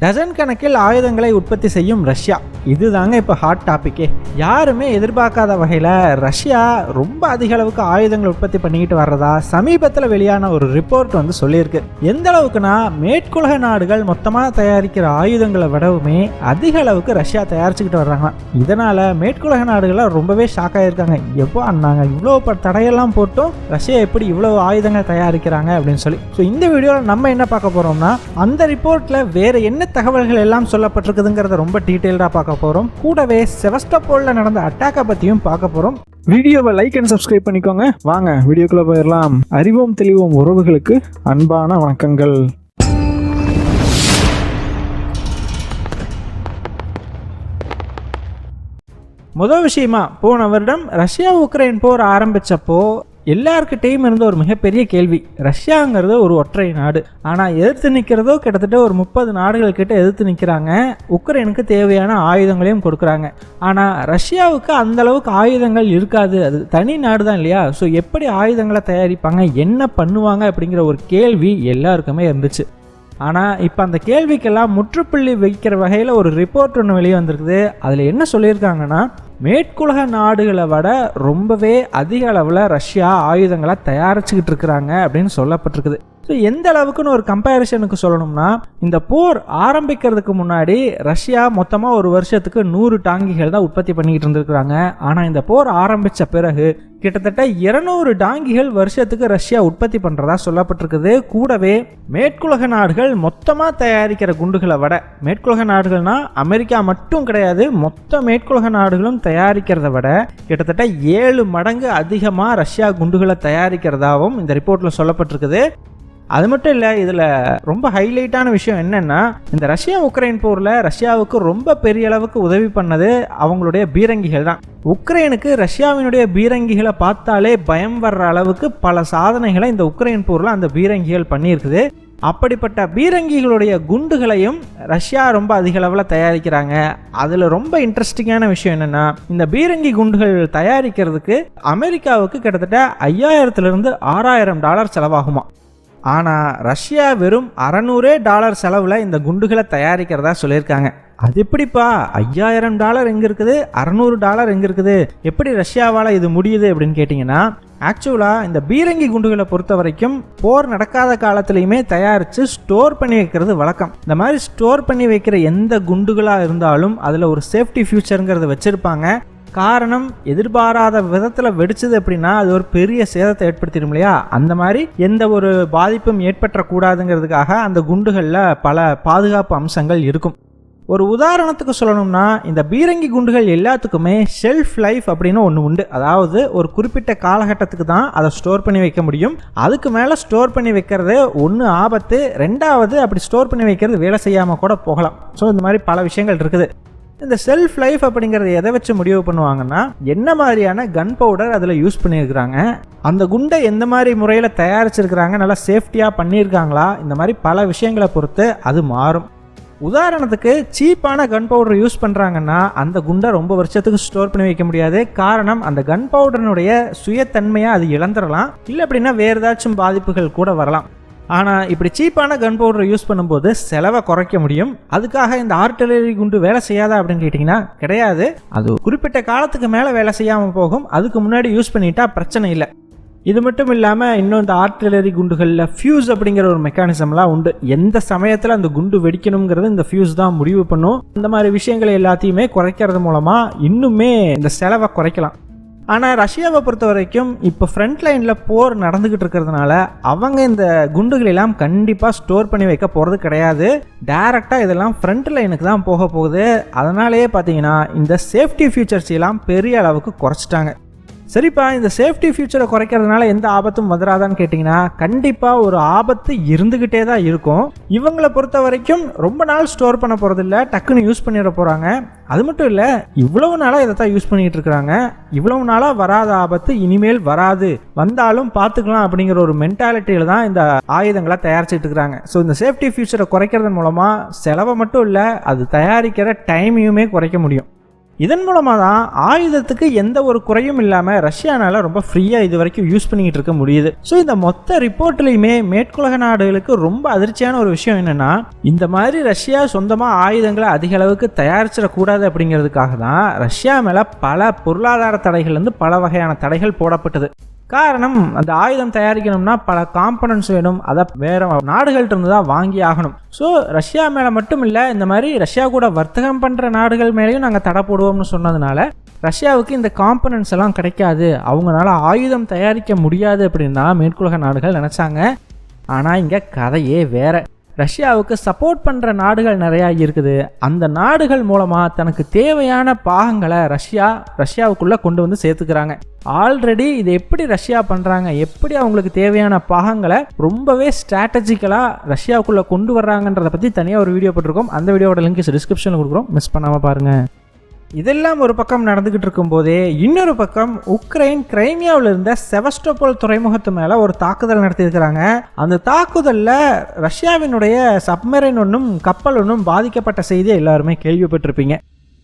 Dozen கணக்கில் ஆயுதங்களை உற்பத்தி செய்யும் ரஷ்யா, இதுதாங்க இப்போ ஹாட் டாப்பிக்கே. யாருமே எதிர்பார்க்காத வகையில் ரஷ்யா ரொம்ப அதிக அளவுக்கு ஆயுதங்கள் உற்பத்தி பண்ணிக்கிட்டு வர்றதா சமீபத்தில் வெளியான ஒரு ரிப்போர்ட் வந்து சொல்லியிருக்கு. எந்த அளவுக்குனா மேற்குலக நாடுகள் மொத்தமாக தயாரிக்கிற ஆயுதங்களை விடவுமே அதிக அளவுக்கு ரஷ்யா தயாரிச்சுக்கிட்டு வர்றாங்க. இதனால் மேற்குலக நாடுகள்லாம் ரொம்பவே ஷாக் ஆகியிருக்காங்க. எப்போ நாங்கள் இவ்வளோ தடையெல்லாம் போட்டும் ரஷ்யா எப்படி இவ்வளோ ஆயுதங்கள் தயாரிக்கிறாங்க அப்படின்னு சொல்லி. ஸோ இந்த வீடியோவில் நம்ம என்ன பார்க்க போகிறோம்னா, அந்த ரிப்போர்ட்டில் வேறு என்ன தகவல்கள் எல்லாம் சொல்லப்பட்டிருக்குதுங்கிறத ரொம்ப டீட்டெயில்டாக பார்க்க போகிறோம். கூடவே செவஸ்டோபோலில் நடந்த அட்டாக்கை பற்றியும் பார்க்க போகிறோம். வீடியோவை லைக் அண்ட் சப்ஸ்கிரைப் பண்ணிக்கோங்க. வாங்க வீடியோக்குள்ளே போயிடலாம். அறிவோம் தெளிவோம் உறவுகளுக்கு அன்பான வணக்கங்கள். முதல் விஷயமா, போன வருடம் ரஷ்யா உக்ரைன் போர் ஆரம்பித்தப்போ எல்லார்கிட்டையும் இருந்த ஒரு மிகப்பெரிய கேள்வி, ரஷ்யாங்கிறது ஒரு ஒற்றை நாடு, ஆனால் எதிர்த்து நிற்கிறதோ கிட்டத்தட்ட ஒரு 30 நாடுகள் கிட்ட எதிர்த்து நிற்கிறாங்க. உக்ரைனுக்கு தேவையான ஆயுதங்களையும் கொடுக்குறாங்க. ஆனால் ரஷ்யாவுக்கு அந்த அளவுக்கு ஆயுதங்கள் இருக்காது, அது தனி நாடு தான் இல்லையா? ஸோ எப்படி ஆயுதங்களை தயாரிப்பாங்க, என்ன பண்ணுவாங்க அப்படிங்கிற ஒரு கேள்வி எல்லாருக்குமே இருந்துச்சு. ஆனால் இப்போ அந்த கேள்விக்கெல்லாம் முற்றுப்புள்ளி வைக்கிற வகையில் ஒரு ரிப்போர்ட் ஒன்று வெளியே வந்திருக்குது. அதில் என்ன சொல்லியிருக்காங்கன்னா, மேற்குலக நாடுகளை விட ரொம்பவே அதிக அளவில் ரஷ்யா ஆயுதங்களை தயாரிச்சுக்கிட்டு இருக்கிறாங்க அப்படின்னு சொல்லப்பட்டிருக்குது. ஸோ எந்த அளவுக்குன்னு ஒரு கம்பேரிசனுக்கு சொல்லணும்னா, இந்த போர் ஆரம்பிக்கிறதுக்கு முன்னாடி ரஷ்யா மொத்தமாக ஒரு வருஷத்துக்கு 100 டாங்கிகள் தான் உற்பத்தி பண்ணிக்கிட்டு இருந்திருக்கிறாங்க. ஆனால் இந்த போர் ஆரம்பித்த பிறகு கிட்டத்தட்ட 200 டாங்கிகள் வருஷத்துக்கு ரஷ்யா உற்பத்தி பண்ணுறதா சொல்லப்பட்டிருக்குது. கூடவே மேற்குலக நாடுகள் மொத்தமாக தயாரிக்கிற குண்டுகளை விட, மேற்குலக நாடுகள்னா அமெரிக்கா மட்டும் கிடையாது, மொத்த மேற்குலக நாடுகளும் தயாரிக்கிறத விட கிட்டத்தட்ட 7 மடங்கு அதிகமாக ரஷ்யா குண்டுகளை தயாரிக்கிறதாகவும் இந்த ரிப்போர்ட்டில் சொல்லப்பட்டிருக்குது. அது மட்டும் இல்லை, இதில் ரொம்ப ஹைலைட்டான விஷயம் என்னென்னா, இந்த ரஷ்யா உக்ரைன் போரில் ரஷ்யாவுக்கு ரொம்ப பெரிய அளவுக்கு உதவி பண்ணது அவங்களுடைய பீரங்கிகள் தான். உக்ரைனுக்கு ரஷ்யாவினுடைய பீரங்கிகளை பார்த்தாலே பயம் வர்ற அளவுக்கு பல சாதனைகளை இந்த உக்ரைன் போரில் அந்த பீரங்கிகள் பண்ணியிருக்குது. அப்படிப்பட்ட பீரங்கிகளுடைய குண்டுகளையும் ரஷ்யா ரொம்ப அதிக அளவில் தயாரிக்கிறாங்க. அதில் ரொம்ப இன்ட்ரெஸ்டிங்கான விஷயம் என்னென்னா, இந்த பீரங்கி குண்டுகள் தயாரிக்கிறதுக்கு அமெரிக்காவுக்கு கிட்டத்தட்ட $5000-6000 செலவாகுமா. ஆனால் ரஷ்யா வெறும் $600 செலவில் இந்த குண்டுகளை தயாரிக்கிறதா சொல்லியிருக்காங்க. அது எப்படிப்பா, $5000 எங்கே இருக்குது, $600 எங்கே இருக்குது, எப்படி ரஷ்யாவால் இது முடியுது அப்படின்னு கேட்டிங்கன்னா, ஆக்சுவலாக இந்த பீரங்கி குண்டுகளை பொறுத்த வரைக்கும் போர் நடக்காத காலத்துலையுமே தயாரித்து ஸ்டோர் பண்ணி வைக்கிறது வழக்கம். இந்த மாதிரி ஸ்டோர் பண்ணி வைக்கிற எந்த குண்டுகளாக இருந்தாலும் அதில் ஒரு சேஃப்டி ஃபியூச்சருங்கிறத வச்சுருப்பாங்க. காரணம், எதிர்பாராத விதத்தில் வெடிச்சது அப்படின்னா அது ஒரு பெரிய சேதத்தை ஏற்படுத்திடும் இல்லையா? அந்த மாதிரி எந்த ஒரு பாதிப்பும் ஏற்பட்டக்கூடாதுங்கிறதுக்காக அந்த குண்டுகளில் பல பாதுகாப்பு அம்சங்கள் இருக்கும். ஒரு உதாரணத்துக்கு சொல்லணும்னா, இந்த பீரங்கி குண்டுகள் எல்லாத்துக்குமே ஷெல்ஃப் லைஃப் அப்படின்னு ஒன்று உண்டு. அதாவது ஒரு குறிப்பிட்ட காலகட்டத்துக்கு தான் அதை ஸ்டோர் பண்ணி வைக்க முடியும். அதுக்கு மேலே ஸ்டோர் பண்ணி வைக்கிறது ஒன்று ஆபத்து, ரெண்டாவது அப்படி ஸ்டோர் பண்ணி வைக்கிறது வேலை செய்யாமல் கூட போகலாம். ஸோ இந்த மாதிரி பல விஷயங்கள் இருக்குது. இந்த செல்ஃப் லைஃப் அப்படிங்கிறத எதை வச்சு முடிவு பண்ணுவாங்கன்னா, என்ன மாதிரியான கன் பவுடர் அதில் யூஸ் பண்ணியிருக்கிறாங்க, அந்த குண்டை எந்த மாதிரி முறையில் தயாரிச்சிருக்கிறாங்க, நல்லா சேஃப்டியாக பண்ணியிருக்காங்களா, இந்த மாதிரி பல விஷயங்களை பொறுத்து அது மாறும். உதாரணத்துக்கு சீப்பான கன் பவுடர் யூஸ் பண்ணுறாங்கன்னா அந்த குண்டை ரொம்ப வருஷத்துக்கு ஸ்டோர் பண்ணி வைக்க முடியாது. காரணம், அந்த கன் பவுடரினுடைய சுயத்தன்மையை அது இழந்துடலாம், இல்லை அப்படின்னா வேறு ஏதாச்சும் பாதிப்புகள் கூட வரலாம். ஆனால் இப்படி சீப்பான கன் பவுடரை யூஸ் பண்ணும்போது செலவை குறைக்க முடியும். அதுக்காக இந்த ஆர்டிலரி குண்டு வேலை செய்யாதா அப்படின்னு கேட்டிங்கன்னா கிடையாது. அது குறிப்பிட்ட காலத்துக்கு மேலே வேலை செய்யாமல் போகும். அதுக்கு முன்னாடி யூஸ் பண்ணிட்டா பிரச்சனை இல்லை. இது மட்டும் இல்லாமல் இன்னும் இந்த ஆர்டிலரி குண்டுகளில் ஃபியூஸ் அப்படிங்கிற ஒரு மெக்கானிசம்லாம் உண்டு. எந்த சமயத்தில் அந்த குண்டு வெடிக்கணுங்கிறது இந்த ஃபியூஸ் தான் முடிவு பண்ணும். இந்த மாதிரி விஷயங்களை எல்லாத்தையுமே குறைக்கிறது மூலமாக இன்னுமே இந்த செலவை குறைக்கலாம். ஆனால் ரஷ்யாவை பொறுத்த வரைக்கும் இப்போ ஃப்ரண்ட் லைனில் போர் நடந்துக்கிட்டு இருக்கிறதுனால அவங்க இந்த குண்டுகளெல்லாம் கண்டிப்பாக ஸ்டோர் பண்ணி வைக்க போகிறது கிடையாது. டைரெக்டாக இதெல்லாம் ஃப்ரண்ட் லைனுக்கு தான் போக போகுது. அதனாலேயே பார்த்தீங்கன்னா இந்த சேஃப்டி ஃபீச்சர்ஸ் எல்லாம் பெரிய அளவுக்கு குறைச்சிட்டாங்க. சரிப்பா, இந்த சேஃப்டி ஃபியூச்சரை குறைக்கிறதுனால எந்த ஆபத்தும் வந்துடாதான்னு கேட்டிங்கன்னா, கண்டிப்பாக ஒரு ஆபத்து இருந்துக்கிட்டே தான் இருக்கும். இவங்களை பொறுத்த வரைக்கும் ரொம்ப நாள் ஸ்டோர் பண்ண போகிறதில்ல, டக்குன்னு யூஸ் பண்ணிட போகிறாங்க. அது மட்டும் இல்லை, இவ்வளவு நாளாக இதை தான் யூஸ் பண்ணிகிட்டு இருக்கிறாங்க. இவ்வளவு நாளாக வராத ஆபத்து இனிமேல் வராது, வந்தாலும் பார்த்துக்கலாம் அப்படிங்கிற ஒரு மென்டாலிட்டியில் தான் இந்த ஆயுதங்களை தயாரிச்சுட்டு இருக்கிறாங்க. ஸோ இந்த சேஃப்டி ஃபியூச்சரை குறைக்கிறது மூலமாக செலவை மட்டும் இல்லை, அது தயாரிக்கிற டைமையுமே குறைக்க முடியும். இதன் மூலமாக தான் ஆயுதத்துக்கு எந்த ஒரு குறையும் இல்லாமல் ரஷ்யானால ரொம்ப ஃப்ரீயாக இது வரைக்கும் யூஸ் பண்ணிக்கிட்டு இருக்க முடியுது. ஸோ இந்த மொத்த ரிப்போர்ட்லையுமே மேற்குலக நாடுகளுக்கு ரொம்ப அதிர்ச்சியான ஒரு விஷயம் என்னன்னா, இந்த மாதிரி ரஷ்யா சொந்தமாக ஆயுதங்களை அதிக அளவுக்கு தயாரிச்சிடக்கூடாது அப்படிங்கிறதுக்காக தான் ரஷ்யா மேலே பல பொருளாதார தடைகள்லேருந்து பல வகையான தடைகள் போடப்பட்டது. காரணம், அந்த ஆயுதம் தயாரிக்கணும்னா பல காம்பனன்ட்ஸ் வேணும், அதை வேற நாடுகள்கிட்ட இருந்து தான் வாங்கி ஆகணும். ஸோ ரஷ்யா மேலே மட்டும் இல்லை, இந்த மாதிரி ரஷ்யா கூட வர்த்தகம் பண்ணுற நாடுகள் மேலேயும் நாங்கள் தடை போடுவோம்னு சொன்னதுனால ரஷ்யாவுக்கு இந்த காம்பனன்ட்ஸ் எல்லாம் கிடைக்காது, அவங்களால ஆயுதம் தயாரிக்க முடியாது அப்படின்னு தான் மேற்குலக நாடுகள் நினச்சாங்க. ஆனால் இங்கே கதையே வேற. ரஷ்யாவுக்கு சப்போர்ட் பண்ணுற நாடுகள் நிறையா இருக்குது. அந்த நாடுகள் மூலமாக தனக்கு தேவையான பாகங்களை ரஷ்யாவுக்குள்ளே கொண்டு வந்து சேர்த்துக்கிறாங்க. ஆல்ரெடி இது எப்படி ரஷ்யா பண்ணுறாங்க, எப்படி அவங்களுக்கு தேவையான பாகங்களை ரொம்பவே ஸ்ட்ராட்டஜிக்கலாக ரஷ்யாவுக்குள்ளே கொண்டு வர்றாங்கன்றதை பற்றி தனியாக ஒரு வீடியோ போட்டிருக்கோம். அந்த வீடியோட லிங்க் டிஸ்கிரிப்ஷனில் கொடுக்குறோம், மிஸ் பண்ணாமல் பாருங்கள். இதெல்லாம் ஒரு பக்கம் நடந்துகிட்டு இருக்கும் போதே இன்னொரு பக்கம் உக்ரைன் கிரைமியாவில் இருந்த செவஸ்டோபோல் துறைமுகத்து மேலே ஒரு தாக்குதல் நடத்தியிருக்கிறாங்க. அந்த தாக்குதலில் ரஷ்யாவினுடைய சப்மரைன் ஒன்றும் கப்பல் ஒன்றும் பாதிக்கப்பட்ட செய்தியை எல்லாருமே கேள்விப்பட்டிருப்பீங்க.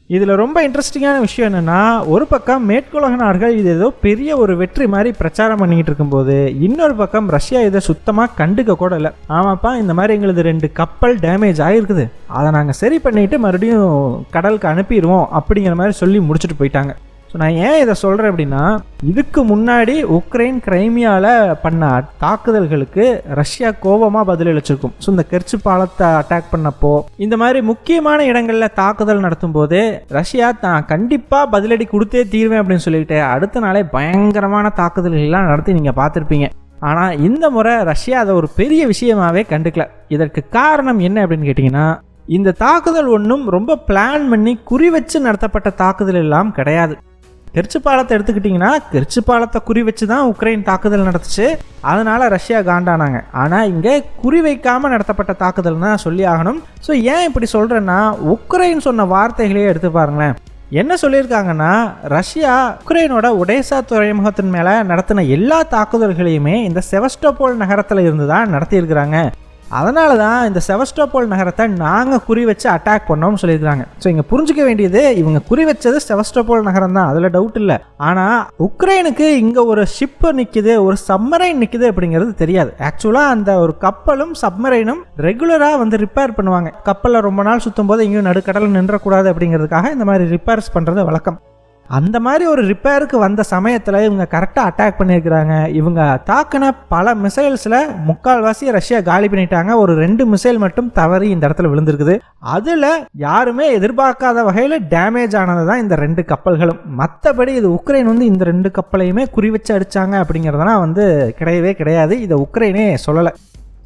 இதில் ரொம்ப இன்ட்ரெஸ்டிங்கான விஷயம் என்னென்னா, ஒரு பக்கம் மேற்குலக நாடுகள் இது ஏதோ பெரிய ஒரு வெற்றி மாதிரி பிரச்சாரம் பண்ணிக்கிட்டு இருக்கும்போது இன்னொரு பக்கம் ரஷ்யா இதை சுத்தமாக கண்டுக்க கூட இல்லை. ஆமாப்பா, இந்த மாதிரி எங்களுக்கு 2 கப்பல் டேமேஜ் ஆகிருக்குது, அதை நாங்கள் சரி பண்ணிவிட்டு மறுபடியும் கடலுக்கு அனுப்பிடுவோம் அப்படிங்கிற மாதிரி சொல்லி முடிச்சுட்டு போயிட்டாங்க. ஸோ நான் ஏன் இதை சொல்கிறேன் அப்படின்னா, இதுக்கு முன்னாடி உக்ரைன் கிரைமியாவில் பண்ண தாக்குதல்களுக்கு ரஷ்யா கோபமாக பதிலளிச்சிருக்கும். ஸோ இந்த கெர்ச் பாலத்தை அட்டாக் பண்ணப்போ, இந்த மாதிரி முக்கியமான இடங்களில் தாக்குதல் நடத்தும் போது ரஷ்யா தான் கண்டிப்பாக பதிலடி கொடுத்தே தீர்வேன் அப்படின்னு சொல்லிட்டு அடுத்த நாளே பயங்கரமான தாக்குதல்கள்லாம் நடத்தி நீங்கள் பார்த்துருப்பீங்க. ஆனால் இந்த முறை ரஷ்யா அதை ஒரு பெரிய விஷயமாகவே கண்டுக்கல. இதற்கு காரணம் என்ன அப்படின்னு கேட்டிங்கன்னா, இந்த தாக்குதல் ஒன்றும் ரொம்ப பிளான் பண்ணி குறி வச்சு நடத்தப்பட்ட தாக்குதல் எல்லாம் கிடையாது. கெர்ச் பாலத்தை எடுத்துக்கிட்டிங்கன்னா, கெர்ச் பாலத்தை குறி வச்சு தான் உக்ரைன் தாக்குதல் நடத்துச்சு, அதனால் ரஷ்யா காண்டானாங்க. ஆனால் இங்கே குறி வைக்காமல் நடத்தப்பட்ட தாக்குதல் தான் சொல்லி ஆகணும். ஸோ ஏன் இப்படி சொல்கிறேன்னா, உக்ரைன் சொன்ன வார்த்தைகளையே எடுத்து பாருங்களேன். என்ன சொல்லியிருக்காங்கன்னா, ரஷ்யா உக்ரைனோட ஒடேசா துறைமுகத்தின் மேலே நடத்தின எல்லா தாக்குதல்களையுமே இந்த செவஸ்டோபோல் நகரத்தில் இருந்து தான் நடத்தியிருக்கிறாங்க. அதனால தான் இந்த செவஸ்டோபோல் நகரத்தை நாங்கள் குறி வச்சு அட்டாக் பண்ணோம்னு சொல்லியிருக்காங்க. ஸோ இங்கே புரிஞ்சிக்க வேண்டியது, இவங்க குறி வச்சது செவஸ்டோபோல் நகரம் தான், அதில் டவுட் இல்லை. ஆனால் உக்ரைனுக்கு இங்கே ஒரு ஷிப்பு நிற்குது, ஒரு சப்மரைன் நிற்குது அப்படிங்கிறது தெரியாது. ஆக்சுவலாக அந்த ஒரு கப்பலும் சப்மரைனும் ரெகுலராக வந்து ரிப்பேர் பண்ணுவாங்க. கப்பலில் ரொம்ப நாள் சுற்றும் போது எங்கேயும் நடுக்கடலில் நின்றக்கூடாது அப்படிங்கிறதுக்காக இந்த மாதிரி ரிப்பேர்ஸ் பண்ணுறது வழக்கம். அந்த மாதிரி ஒரு ரிப்பேருக்கு வந்த சமயத்தில் இவங்க கரெக்டாக அட்டாக் பண்ணியிருக்கிறாங்க. இவங்க தாக்கின பல மிசைல்ஸில் முக்கால்வாசி ரஷ்யா காலி பண்ணிட்டாங்க. ஒரு 2 மிசைல் மட்டும் தவறி இந்த இடத்துல விழுந்திருக்குது. அதில் யாருமே எதிர்பார்க்காத வகையில் டேமேஜ் ஆனது தான் இந்த 2 கப்பல்களும். மற்றபடி இது உக்ரைன் வந்து இந்த 2 கப்பலையுமே குறி வச்சு அடித்தாங்க அப்படிங்கிறதெல்லாம் வந்து கிடையவே கிடையாது. இதை உக்ரைனே சொல்லலை.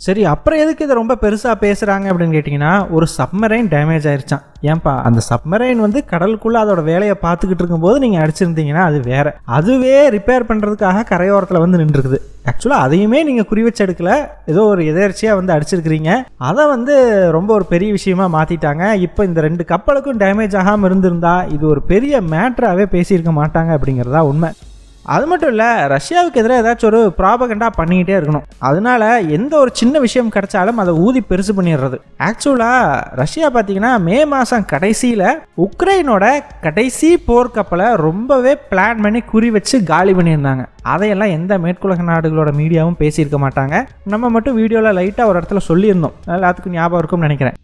சரி, அப்புறம் எதுக்கு இதை ரொம்ப பெருசாக பேசுகிறாங்க அப்படின்னு கேட்டிங்கன்னா, ஒரு சப்மரைன் டேமேஜ் ஆயிடுச்சான். ஏன்பா, அந்த சப்மரைன் வந்து கடலுக்குள்ளே அதோட வேலையை பார்த்துக்கிட்டு இருக்கும்போது நீங்கள் அடிச்சிருந்தீங்கன்னா அது வேறு. அதுவே ரிப்பேர் பண்ணுறதுக்காக கரையோரத்தில் வந்து நின்றுருக்குது. ஆக்சுவலாக அதையுமே நீங்கள் குறி வச்சு எடுக்கல, ஏதோ ஒரு எதேர்ச்சியாக வந்து அடிச்சிருக்கிறீங்க. அதை வந்து ரொம்ப ஒரு பெரிய விஷயமா மாற்றிட்டாங்க. இப்போ இந்த 2 கப்பலுக்கும் டேமேஜ் ஆகாமல் இருந்திருந்தா இது ஒரு பெரிய மேட்டராகவே பேசியிருக்க மாட்டாங்க அப்படிங்கிறதா உண்மை. அது மட்டும் இல்லை, ரஷ்யாவுக்கு எதிராக ஏதாச்சும் ஒரு ப்ராபகண்டா பண்ணிக்கிட்டே இருக்கணும். அதனால எந்த ஒரு சின்ன விஷயம் கிடைச்சாலும் அதை ஊதி பெருசு பண்ணிடுறது. ஆக்சுவலாக ரஷ்யா பார்த்தீங்கன்னா மே மாதம் கடைசியில் உக்ரைனோட கடைசி போர்க்கப்பலை ரொம்பவே பிளான் பண்ணி குறி வச்சு காலி பண்ணியிருந்தாங்க. அதையெல்லாம் எந்த மேற்குலக நாடுகளோட மீடியாவும் பேசியிருக்க மாட்டாங்க. நம்ம மட்டும் வீடியோவில் லைட்டாக ஒரு இடத்துல சொல்லியிருந்தோம், எல்லாத்துக்கும் ஞாபகம் இருக்கும்னு நினைக்கிறேன்.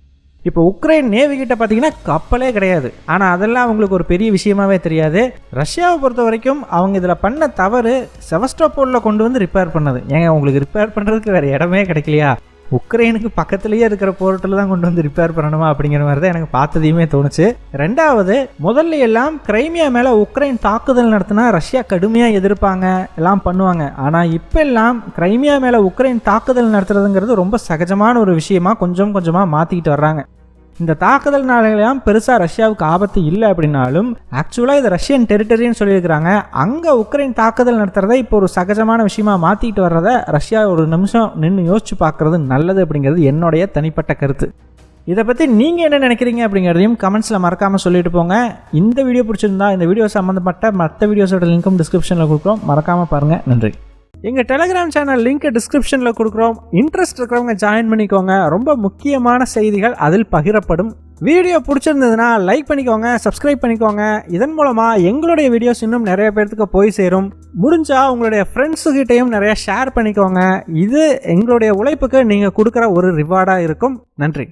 இப்போ உக்ரைன் நேவி கிட்ட பார்த்தீங்கன்னா கப்பலே கிடையாது. ஆனால் அதெல்லாம் அவங்களுக்கு ஒரு பெரிய விஷயமாவே தெரியாது. ரஷ்யாவை பொறுத்த வரைக்கும் அவங்க இதில் பண்ண தவறு செவஸ்டோபோலில் கொண்டு வந்து ரிப்பேர் பண்ணது. ஏங்க, உங்களுக்கு ரிப்பேர் பண்ணுறதுக்கு வேறு இடமே கிடைக்கலையா? உக்ரைனுக்கு பக்கத்துலேயே இருக்கிற போர்ட்டில் தான் கொண்டு வந்து ரிப்பேர் பண்ணணுமா அப்படிங்கிற மாதிரி தான் எனக்கு பார்த்ததையுமே தோணுச்சு. ரெண்டாவது, முதல்ல எல்லாம் கிரைமியா மேலே உக்ரைன் தாக்குதல் நடத்தினா ரஷ்யா கடுமையாக எதிர்ப்பாங்க, எல்லாம் பண்ணுவாங்க. ஆனால் இப்போ எல்லாம் கிரைமியா மேலே உக்ரைன் தாக்குதல் நடத்துறதுங்கிறது ரொம்ப சகஜமான ஒரு விஷயமா கொஞ்சம் கொஞ்சமாக மாற்றிக்கிட்டு வர்றாங்க. இந்த தாக்குதல்னாலாம் பெருசாக ரஷ்யாவுக்கு ஆபத்து இல்லை அப்படின்னாலும் ஆக்சுவலாக இது ரஷ்யன் டெரிட்டரின்னு சொல்லியிருக்கிறாங்க. அங்கே உக்ரைன் தாக்குதல் நடத்துறதை இப்போ ஒரு சகஜமான விஷயமா மாற்றிக்கிட்டு வர்றதை ரஷ்யா ஒரு நிமிஷம் நின்று யோசிச்சு பார்க்குறது நல்லது அப்படிங்கிறது என்னுடைய தனிப்பட்ட கருத்து. இதை பற்றி நீங்கள் என்ன நினைக்கிறீங்க அப்படிங்கிறதையும் கமெண்ட்ஸில் மறக்காமல் சொல்லிட்டு போங்க. இந்த வீடியோ பிடிச்சிருந்தா இந்த வீடியோ சம்மந்தப்பட்ட மற்ற வீடியோஸோட லிங்க்கும் டிஸ்கிரிப்ஷனில் கொடுக்குறோம், மறக்காமல் பாருங்கள். நன்றி. எங்கள் டெலிகிராம் சேனல் லிங்க் டிஸ்கிரிப்ஷனில் கொடுக்குறோம். இன்ட்ரெஸ்ட் இருக்கிறவங்க ஜாயின் பண்ணிக்கோங்க. ரொம்ப முக்கியமான செய்திகள் அதில் பகிரப்படும். வீடியோ பிடிச்சிருந்ததுன்னா லைக் பண்ணிக்கோங்க, சப்ஸ்கிரைப் பண்ணிக்கோங்க. இதன் மூலமாக எங்களுடைய வீடியோஸ் இன்னும் நிறைய பேர்த்துக்கு போய் சேரும். முடிஞ்சா உங்களுடைய ஃப்ரெண்ட்ஸுக்கிட்டையும் நிறைய ஷேர் பண்ணிக்கோங்க. இது எங்களுடைய உழைப்புக்கு நீங்கள் கொடுக்குற ஒரு ரிவார்டாக இருக்கும். நன்றி.